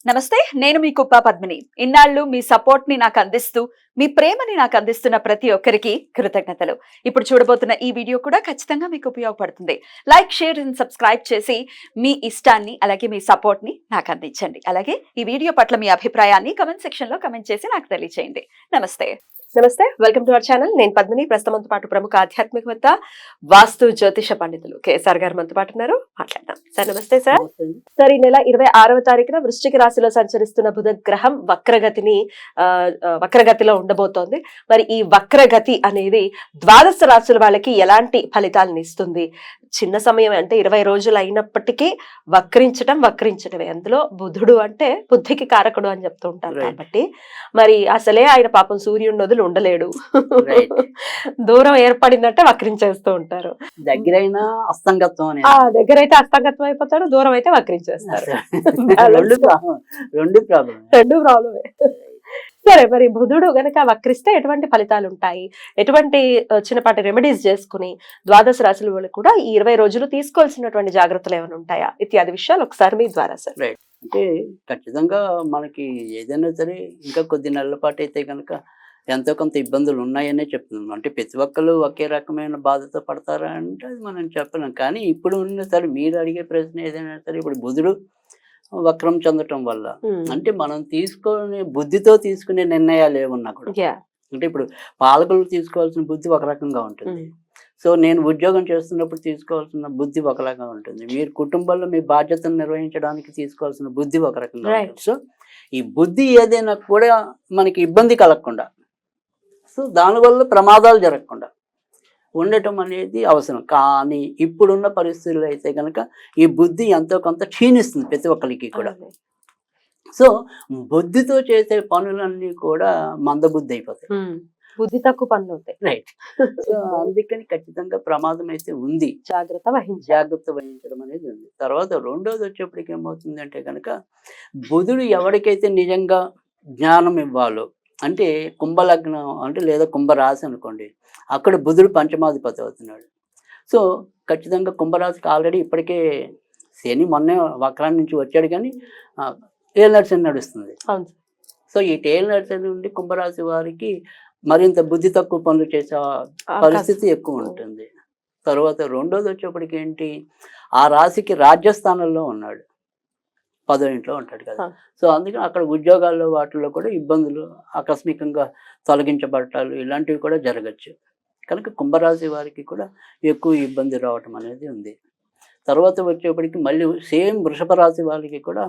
నమస్తే, నేను మీ కుప్ప పద్మిని. ఇన్నాళ్ళు మీ సపోర్ట్ ని నాకు అందిస్తూ, మీ ప్రేమని నాకు అందిస్తున్న ప్రతి ఒక్కరికి కృతజ్ఞతలు. ఇప్పుడు చూడబోతున్న ఈ వీడియో కూడా ఖచ్చితంగా మీకు ఉపయోగపడుతుంది. లైక్, షేర్ అండ్ సబ్స్క్రైబ్ చేసి మీ ఇష్టాన్ని అలాగే మీ సపోర్ట్ ని నాకు అందించండి. అలాగే ఈ వీడియో పట్ల మీ అభిప్రాయాన్ని కమెంట్ సెక్షన్ లో కమెంట్ చేసి నాకు తెలియజేయండి. నమస్తే. నమస్తే, వెల్కమ్ టు అవర్ ఛానల్. నేను పద్మిని. ప్రస్తుతంతో పాటు ప్రముఖ ఆధ్యాత్మికవేత్త, వాస్తు జ్యోతిష పండితులు కేఎస్ఆర్ గారు మనతో పాటు ఉన్నారు. మాట్లాడదాం. సార్ నమస్తే. సార్ ఈ నెల 26వ తారీఖున వృశ్చిక రాశిలో సంచరిస్తున్న బుధ గ్రహం వక్రగతిలో ఉండబోతోంది. మరి ఈ వక్రగతి అనేది ద్వాదశ రాశుల వాళ్ళకి ఎలాంటి ఫలితాలను ఇస్తుంది? చిన్న సమయం అంటే 20 రోజులు అయినప్పటికీ వక్రించడమే. అందులో బుధుడు అంటే బుద్ధికి కారకుడు అని చెప్తూ ఉంటారు. కాబట్టి మరి అసలే ఆయన పాపం సూర్యుడి వదిలి ఉండలేడు. దూరం ఏర్పడిందంటే వక్రించేస్తూ ఉంటారు. దగ్గరైనా అస్తంగత్వం దగ్గరైతే అస్తంగత్వం అయిపోతాడు, దూరం అయితే వక్రించేస్తారు. రెండు ప్రాబ్లమే. సరే, మరి బుధుడు గనక వక్రిస్తే ఎటువంటి ఫలితాలు ఉంటాయి? ఎటువంటి చిన్నపాటి రెమెడీస్ చేసుకుని ద్వాదశ రాశుల వాళ్ళు కూడా ఈ 20 రోజులు తీసుకోవాల్సినటువంటి జాగ్రత్తలు ఏమైనా ఉంటాయా? ఇత్యాది విషయాలు ఒకసారి మీ ద్వారా సార్. అంటే ఖచ్చితంగా మనకి ఏదైనా సరే ఇంకా కొద్ది నెలల పాటు అయితే కనుక ఎంతో కొంత ఇబ్బందులు ఉన్నాయనే చెప్తున్నాం. అంటే ప్రతి ఒక్కరు ఒకే రకమైన బాధతో పడతారా అంటే అది మనం చెప్పలేం. కానీ ఇప్పుడు ఉన్న సరే మీరు అడిగే ప్రశ్న ఏదైనా సరే, ఇప్పుడు బుధుడు వక్రం చెందటం వల్ల అంటే మనం బుద్ధితో తీసుకునే నిర్ణయాలు ఏమన్నా కూడా, అంటే ఇప్పుడు పాలకులు తీసుకోవాల్సిన బుద్ధి ఒక రకంగా ఉంటుంది. సో నేను ఉద్యోగం చేస్తున్నప్పుడు తీసుకోవాల్సిన బుద్ధి ఒక రకంగా ఉంటుంది. మీరు కుటుంబంలో మీ బాధ్యతను నిర్వహించడానికి తీసుకోవాల్సిన బుద్ధి ఒక రకంగా ఉంటుంది. సో ఈ బుద్ధి ఏదైనా కూడా మనకి ఇబ్బంది కలగకుండా, సో దానివల్ల ప్రమాదాలు జరగకుండా ఉండటం అనేది అవసరం. కానీ ఇప్పుడున్న పరిస్థితుల్లో అయితే కనుక ఈ బుద్ధి ఎంతో కొంత క్షీణిస్తుంది ప్రతి ఒక్కరికి కూడా. సో బుద్ధితో చేసే పనులన్నీ కూడా మందబుద్ధి అయిపోతాయి, బుద్ధి తక్కువ పనులు అవుతాయి. రైట్. సో అందుకని ఖచ్చితంగా ప్రమాదం అయితే ఉంది. జాగ్రత్త వహించడం అనేది ఉంది. తర్వాత రెండోది వచ్చేప్పటికి ఏమవుతుంది అంటే కనుక బుధుడు ఎవరికైతే నిజంగా జ్ఞానం ఇవ్వాలో, అంటే కుంభలగ్నం అంటే లేదా కుంభరాశి అనుకోండి, అక్కడ బుధుడు పంచమాధిపతి అవుతున్నాడు. సో ఖచ్చితంగా కుంభరాశికి ఆల్రెడీ ఇప్పటికే శని మొన్నే వక్రాన్ని నుంచి వచ్చాడు, కానీ టేల్ శని నడుస్తుంది. సో ఈ టేల్ శని నుండి కుంభరాశి వారికి మరింత బుద్ధి తక్కువ పనులు చేసే పరిస్థితి ఎక్కువ ఉంటుంది. తర్వాత రెండోది వచ్చేప్పటికి ఏంటి, ఆ రాశికి రాజ్యస్థానంలో ఉన్నాడు, 10వ ఇంట్లో ఉంటాడు కదా. సో అందుకని అక్కడ ఉద్యోగాల్లో వాటిల్లో కూడా ఇబ్బందులు, ఆకస్మికంగా తొలగించబడటాలు ఇలాంటివి కూడా జరగచ్చు. కనుక కుంభరాశి వారికి కూడా ఎక్కువ ఇబ్బంది రావటం అనేది ఉంది. తర్వాత వచ్చేప్పటికి మళ్ళీ సేమ్ వృషభ రాశి వాళ్ళకి కూడా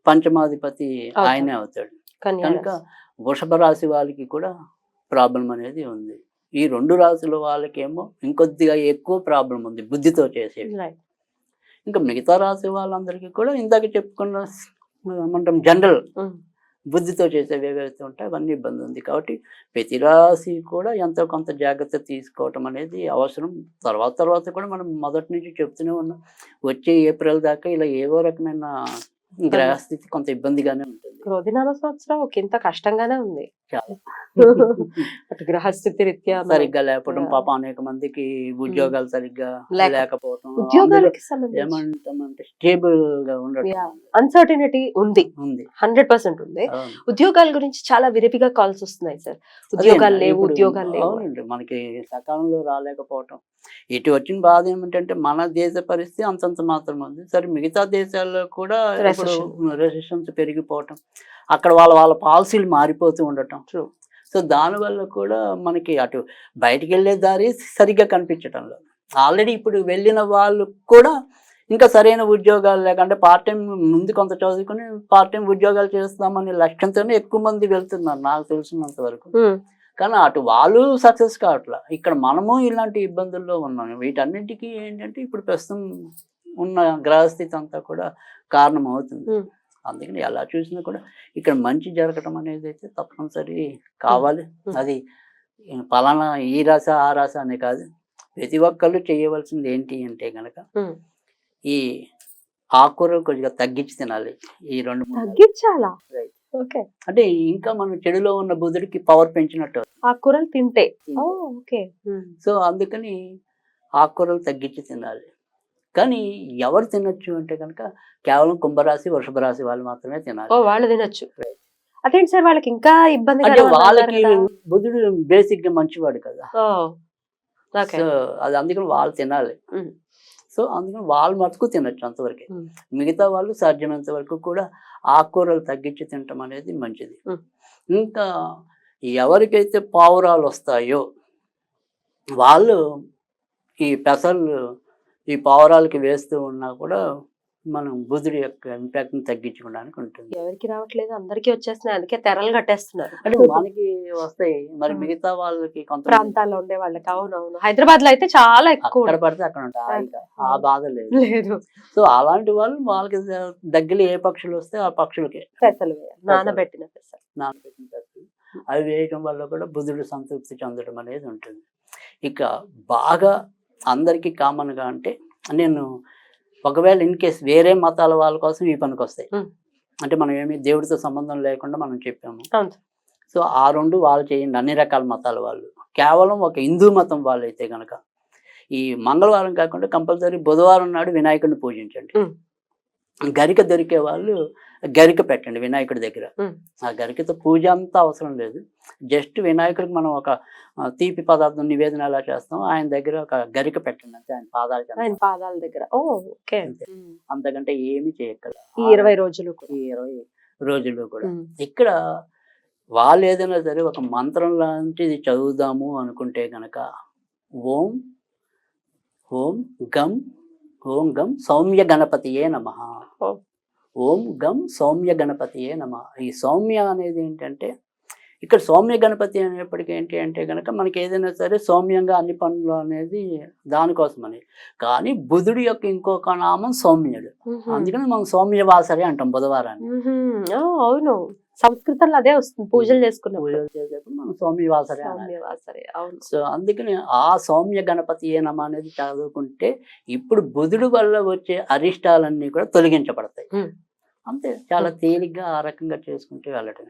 పంచమాధిపతి ఆయనే అవుతాడు. కనుక వృషభ రాశి వాళ్ళకి కూడా ప్రాబ్లం అనేది ఉంది. ఈ రెండు రాశుల వాళ్ళకేమో ఇంకొద్దిగా ఎక్కువ ప్రాబ్లం ఉంది బుద్ధితో చేసేది. ఇంకా మిగతా రాశి వాళ్ళందరికీ కూడా ఇందాక చెప్పుకున్న ఏమంటాం జనరల్ బుద్ధితో చేసేవి ఏవైతే ఉంటాయి అవన్నీ ఇబ్బంది ఉంది. కాబట్టి ప్రతి రాశి కూడా ఎంతో కొంత జాగ్రత్త తీసుకోవటం అనేది అవసరం. తర్వాత కూడా మనం మొదటి నుంచి చెప్తూనే ఉన్నాం, వచ్చే ఏప్రిల్ దాకా ఇలా ఏవో రకమైన గ్రహస్థితి కొంత ఇబ్బందిగానే ఉంటుంది. క్రోధినామ సంవత్సరం ఇంత కష్టంగానే ఉంది చాలా. గ్రహస్థితి రీత్యా సరిగ్గా లేకపోవడం, పాపం అనేక మందికి ఉద్యోగాలు సరిగ్గా లేకపోవడం, ఏమంటామంటే స్టేబుల్ గా ఉండడం, అన్సర్టనిటీ ఉంది 100% ఉంది. ఉద్యోగాల గురించి చాలా విరివిగా కాల్స్ వస్తున్నాయి సార్. ఉద్యోగాలు లేవు. అవునండి, మనకి సకాలంలో రాలేకపోవటం. ఇటు వచ్చిన బాధ ఏమిటంటే మన దేశ పరిస్థితి అంతంత మాత్రం ఉంది. సరే మిగతా దేశాల్లో కూడా ఇప్పుడు రెసిస్టెన్స్ పెరిగిపోవటం, అక్కడ వాళ్ళ పాలసీలు మారిపోతూ ఉండటం. సో దానివల్ల కూడా మనకి అటు బయటికి వెళ్ళే దారి సరిగ్గా కనిపించటంలో, ఆల్రెడీ ఇప్పుడు వెళ్ళిన వాళ్ళు కూడా ఇంకా సరైన ఉద్యోగాలు లేకంటే పార్ట్ టైం ముందు కొంత చదువుకుని పార్ట్ టైం ఉద్యోగాలు చేస్తామనే లక్ష్యంతోనే ఎక్కువ మంది వెళ్తున్నారు నాకు తెలిసినంత వరకు. కానీ అటు వాళ్ళు సక్సెస్ కావట్లా, ఇక్కడ మనము ఇలాంటి ఇబ్బందుల్లో ఉన్నాం. వీటన్నింటికి ఏంటంటే ఇప్పుడు ప్రస్తుతం ఉన్న గ్రహస్థితి అంతా కూడా కారణం అవుతుంది. అందుకని ఎలా చూసినా కూడా ఇక్కడ మంచి జరగటం అనేది అయితే తప్పనిసరి కావాలి. అది పలానా ఈ రాశ ఆ రాశ అనే కాదు, ప్రతి ఒక్కళ్ళు చేయవలసింది ఏంటి అంటే కనుక ఈ ఆకుకూరలు కొద్దిగా తగ్గించి తినాలి. ఈ 2-3 తగ్గించాలా? అంటే ఇంకా మనం చెడులో ఉన్న బుధుడికి పవర్ పెంచినట్టు ఆకుకూరలు తింటే. సో అందుకని ఆకుకూరలు తగ్గించి తినాలి. కానీ ఎవరు తినొచ్చు అంటే కనుక కేవలం కుంభరాశి వృషభ రాశి వాళ్ళు మాత్రమే తినాలి. వాళ్ళు తినొచ్చు. అదేంటి సార్ వాళ్ళకి ఇంకా ఇబ్బంది అంటే వాళ్ళకి బుధుడు బేసిక్ గా మంచివాడు కదా, సో అది అందుకని వాళ్ళు తినాలి. సో అందుకని వాళ్ళు మటుకు తినొచ్చు అంతవరకే. మిగతా వాళ్ళు సాధ్యమైనంత వరకు కూడా ఆకుకూరలు తగ్గించి తినటం అనేది మంచిది. ఇంకా ఎవరికైతే పావురాలు వస్తాయో వాళ్ళు ఈ పెసలు ఈ పావురాలకి వేస్తూ ఉన్నా కూడా మనం బుధుడి యొక్క ఇంపాక్ట్ ని తగ్గించుకోవడానికి ఉంటుంది. ఎవరికి రావట్లేదు, అందరికీ వచ్చేస్తున్నాయి, అందుకే తెరలు కట్టేస్తున్నారు. అంటే మనకి వస్తాయి, మరి మిగతా వాళ్ళకి కొంత ప్రాంతాల్లో ఉండే వాళ్ళకి. అవునవును, హైదరాబాద్ లో అయితే చాలా ఎక్కువ. అక్కడ పడితే అక్కడ ఉంటాయి, ఆ బాధ లేదు. సో అలాంటి వాళ్ళకి దగ్గర ఏ పక్షులు వస్తే ఆ పక్షులకి పెసలు నానబెట్టిన పెసలు అవి వేయటం వల్ల కూడా బుధుడు సంతృప్తి చెందడం అనేది ఉంటుంది. ఇక బాగా అందరికీ కామన్ గా అంటే నేను ఒకవేళ ఇన్ కేస్ వేరే మతాల వాళ్ళ కోసం ఈ పనికి వస్తాయి, అంటే మనం ఏమి దేవుడితో సంబంధం లేకుండా మనం చెప్పాము. సో ఆ రెండు వాళ్ళు చేయండి, అన్ని రకాల మతాల వాళ్ళు. కేవలం ఒక హిందూ మతం వాళ్ళు అయితే గనక ఈ మంగళవారం కాకుండా కంపల్సరీ బుధవారం నాడు వినాయకుడిని పూజించండి. గరిక దొరికే వాళ్ళు గరిక పెట్టండి వినాయకుడి దగ్గర. ఆ గరికతో పూజ అంతా అవసరం లేదు, జస్ట్ వినాయకుడికి మనం ఒక తీపి పదార్థం నివేదన ఎలా చేస్తాం ఆయన దగ్గర ఒక గరిక పెట్టండి అంతే, ఆయన పాదాల దగ్గర. అంతకంటే ఏమి చేయక్కల ఈ 20 రోజులు ఈ 20 రోజులు కూడా. ఇక్కడ వాళ్ళు ఏదైనా సరే ఒక మంత్రం లాంటిది చదువుదాము అనుకుంటే గనక ఓం ఓం గం సౌమ్య గణపతియే నమః, ఓం గం సౌమ్య గణపతియే నమః. ఈ సౌమ్య అనేది ఏంటంటే ఇక్కడ సౌమ్య గణపతి అనేప్పటికీ ఏంటి అంటే కనుక మనకి ఏదైనా సరే సౌమ్యంగా అన్ని పనులు అనేది దానికోసమని. కానీ బుధుడి యొక్క ఇంకొక నామం సౌమ్యుడు, అందుకని మనం సౌమ్యవాసరి అంటాం బుధవారాన్ని. అవును, సంస్కృతంలో అదే వస్తుంది, పూజలు చేసేటప్పుడు మనం సౌమ్యవాసరి. సో అందుకని ఆ సౌమ్య గణపతి ఏ నమ అనేది చదువుకుంటే ఇప్పుడు బుధుడు వల్ల వచ్చే అరిష్టాలన్నీ కూడా తొలగించబడతాయి. అంతే, చాలా తేలిగ్గా ఆ రకంగా చేసుకుంటూ వెళ్ళటం.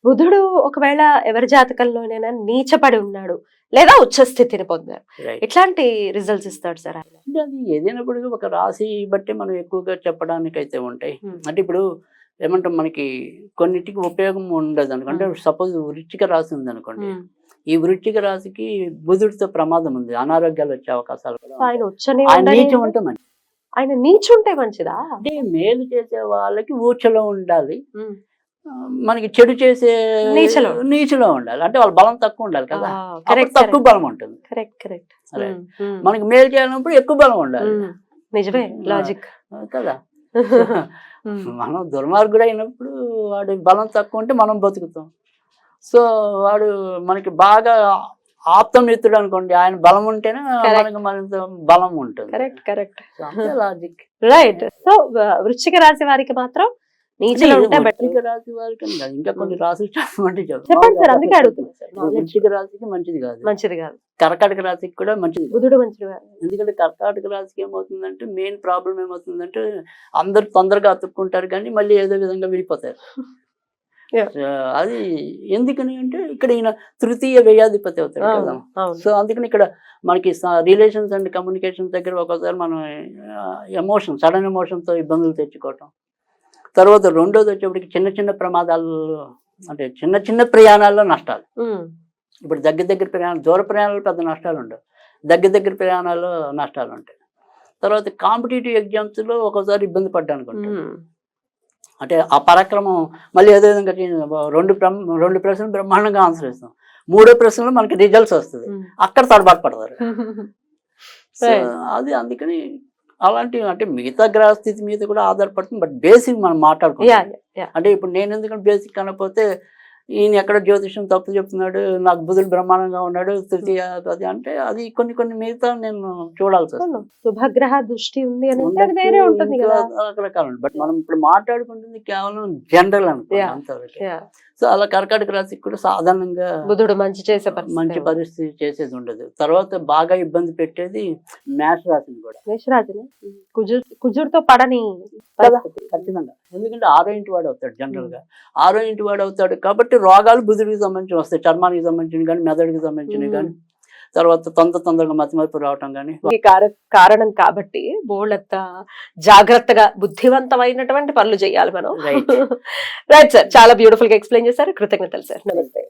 బుధుడు ఒకవేళ ఎవరి జాతకంలోనైనా నీచపడి ఉన్నాడు లేదా ఉచ్చ స్థితిని పొందారు, ఎట్లాంటి రిజల్ట్స్ ఇస్తాడు సార్? అంటే అది ఏదైనప్పుడు ఒక రాశి బట్టి మనం ఎక్కువగా చెప్పడానికి అయితే ఉంటాయి. అంటే ఇప్పుడు ఏమంటాం, మనకి కొన్నిటికి ఉపయోగం ఉండదు అనుకోండి. సపోజ్ వృశ్చిక రాశి ఉంది అనుకోండి, ఈ వృశ్చిక రాశికి బుధుడితో ప్రమాదం ఉంది, అనారోగ్యాలు వచ్చే అవకాశాలు కూడా. ఆయన నీచం ఉంటే మంచిది. ఆయన నీచుంటే మంచిదా? అంటే మేలు చేసే వాళ్ళకి ఊచలో ఉండాలి, మనకి చెడు చేసే నీచులో ఉండాలి. అంటే వాళ్ళ బలం తక్కువ ఉండాలి కదా, తక్కువ బలం ఉంటుంది. మనకి మేలు చేయాలన్నప్పుడు ఎక్కువ బలం ఉండాలి. నిజమే, లాజిక్ కదా. మనం దుర్మార్గుడు అయినప్పుడు వాడి బలం తక్కువ ఉంటే మనం బతుకుతాం. సో వాడు మనకి బాగా ఆప్తమిత్రుడు అనుకోండి, ఆయన బలం ఉంటేనే మనకి మరింత బలం ఉంటుంది. Logic right. సో వృశ్చిక రాశి వారికి మాత్రం వృశ్చిక రాశి వారికి ఇంకా కొన్ని రాశులు చెప్పమంటే వృశ్చిక రాశికి మంచిది కాదు, కర్కాటక రాశికి కూడా మంచిది బుధుడు మంచిది కాదు. ఎందుకంటే కర్కాటక రాశికి ఏమవుతుందంటే మెయిన్ ప్రాబ్లం ఏమవుతుందంటే అందరు తొందరగా అతుక్కుంటారు కానీ మళ్ళీ ఏదో విధంగా విడిపోతారు. అది ఎందుకని అంటే ఇక్కడ ఈయన తృతీయ వ్యయాధిపతి అవుతాడు కదా. సో అందుకని ఇక్కడ మనకి రిలేషన్స్ అండ్ కమ్యూనికేషన్ దగ్గర ఒకసారి మనం ఎమోషన్, సడన్ ఎమోషన్తో ఇబ్బందులు తెచ్చుకోవటం. తర్వాత రెండోది వచ్చేప్పటికి చిన్న చిన్న ప్రమాదాలు, అంటే చిన్న చిన్న ప్రయాణాల్లో నష్టాలు. ఇప్పుడు దగ్గర ప్రయాణాలు, దూర ప్రయాణాలు పెద్ద నష్టాలు ఉండవు, దగ్గర ప్రయాణాల్లో నష్టాలు ఉంటాయి. తర్వాత కాంపిటేటివ్ ఎగ్జామ్స్లో ఒకసారి ఇబ్బంది పడ్డా అనుకుంటాను, అంటే ఆ పరాక్రమం మళ్ళీ ఏదో విధంగా రెండు ప్రశ్నలు బ్రహ్మాండంగా ఆన్సర్ ఇస్తాం, మూడో ప్రశ్నలో మనకి రిజల్ట్స్ వస్తుంది, అక్కడ తడబాటు పడతారు. సో అది అందుకని అలాంటి అంటే మిగతా గ్రహస్థితి మీద కూడా ఆధారపడుతుంది. బట్ బేసిక్ మనం మాట్లాడుకుంటాం. అంటే ఇప్పుడు నేను ఎందుకంటే బేసిక్ అనకపోతే ఈయన ఎక్కడ జ్యోతిషం తప్పు చెప్తున్నాడు, నాకు బుధుడు బ్రహ్మాండంగా ఉన్నాడు తృతీయ అది అంటే అది కొన్ని మిగతా నేను చూడాల్సి వస్తుంది. శుభగ్రహ దృష్టి ఉంది రకరకాల. బట్ మనం ఇప్పుడు మాట్లాడుకుంటుంది కేవలం జనరల్ అనుకో అంతవరకు. సో అలా కర్కాటక రాశికి కూడా సాధారణంగా బుధుడు మంచి పరిస్థితి చేసేది ఉండదు. తర్వాత బాగా ఇబ్బంది పెట్టేది మేష రాశిని కూడా. మేషరాశిని కుజుడితో పడని ఖచ్చితంగా, ఎందుకంటే 6వ ఇంటి వాడు అవుతాడు జనరల్ గా. 6వ ఇంటి వాడు అవుతాడు కాబట్టి రోగాలు బుధుడికి సంబంధించి వస్తాయి, చర్మానికి సంబంధించినవి కానీ మెదడుకి సంబంధించినవి కానీ. తర్వాత తొందరగా మతిమరుపు రావటం కానీ ఈ కారణం కాబట్టి బోళ్ళంత జాగ్రత్తగా బుద్ధివంతమైనటువంటి పనులు చేయాలి మనం. Right. రైట్ సార్, చాలా బ్యూటిఫుల్ గా ఎక్స్ప్లెయిన్ చేశారు. కృతజ్ఞతలు సార్. నమస్తే.